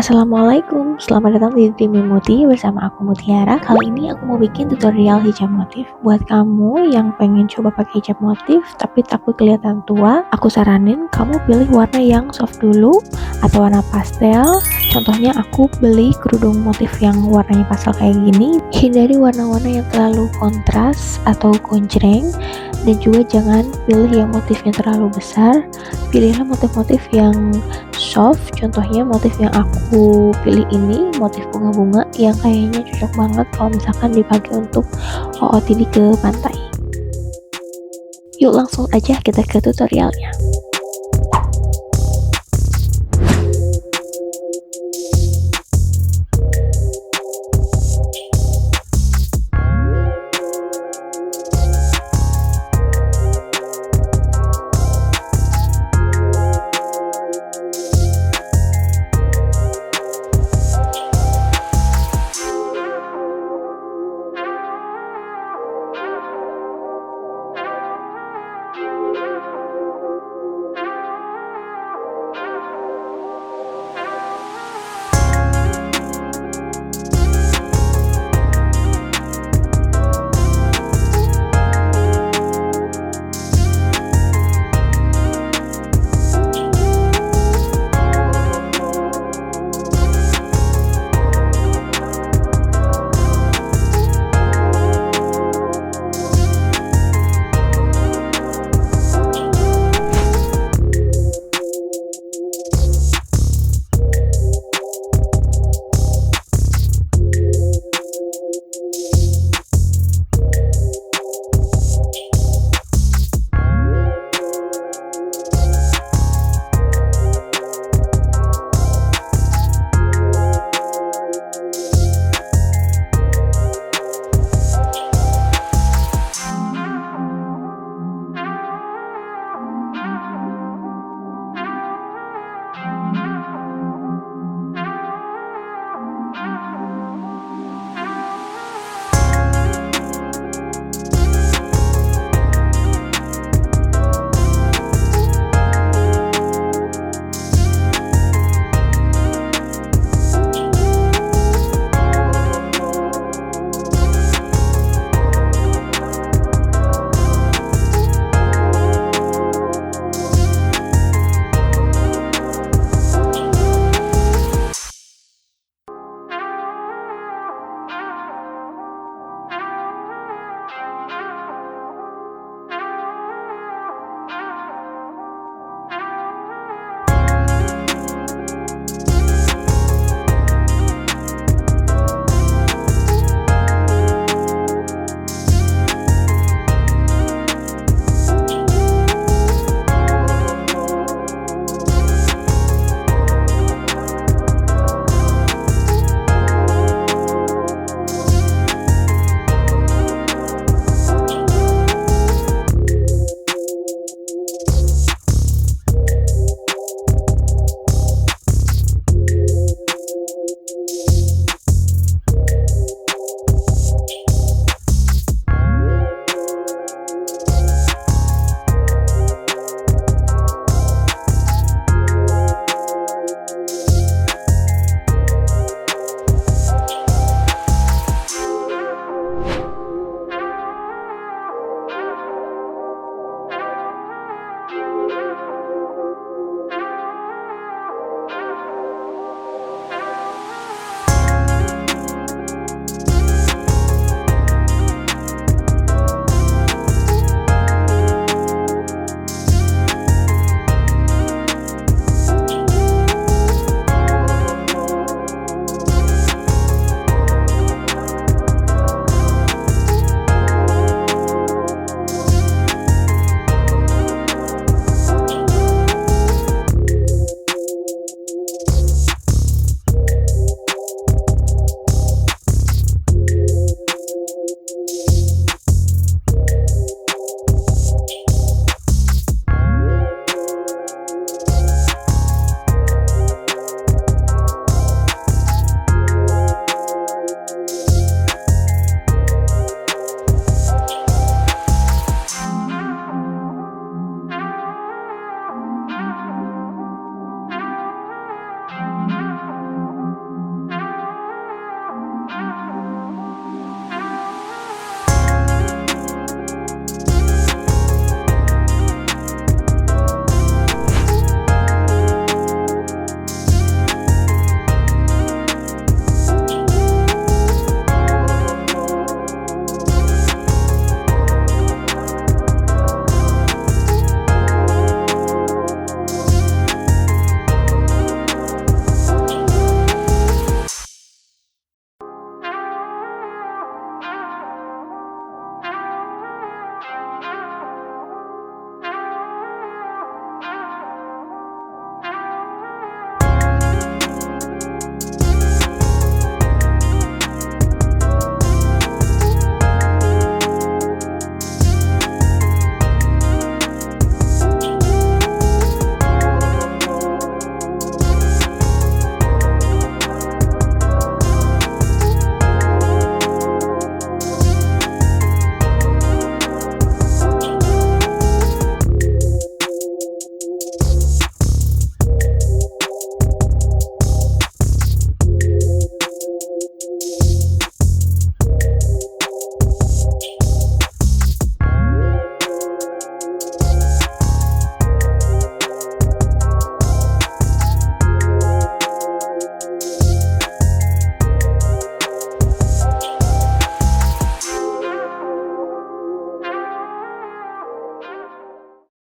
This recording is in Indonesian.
Assalamualaikum, selamat datang di Dreamy Muti bersama aku Mutiara. Kali ini aku mau bikin tutorial hijab motif. Buat kamu yang pengen coba pakai hijab motif tapi takut kelihatan tua, aku saranin kamu pilih warna yang soft dulu atau warna pastel. Contohnya aku beli kerudung motif yang warnanya pastel kayak gini. Hindari warna-warna yang terlalu kontras atau gonjreng, dan juga jangan pilih yang motifnya terlalu besar. Pilihlah motif-motif yang soft, contohnya motif yang aku pilih ini, motif bunga-bunga yang kayaknya cocok banget kalau misalkan dipakai untuk OOTD ke pantai. Yuk langsung aja kita ke tutorialnya.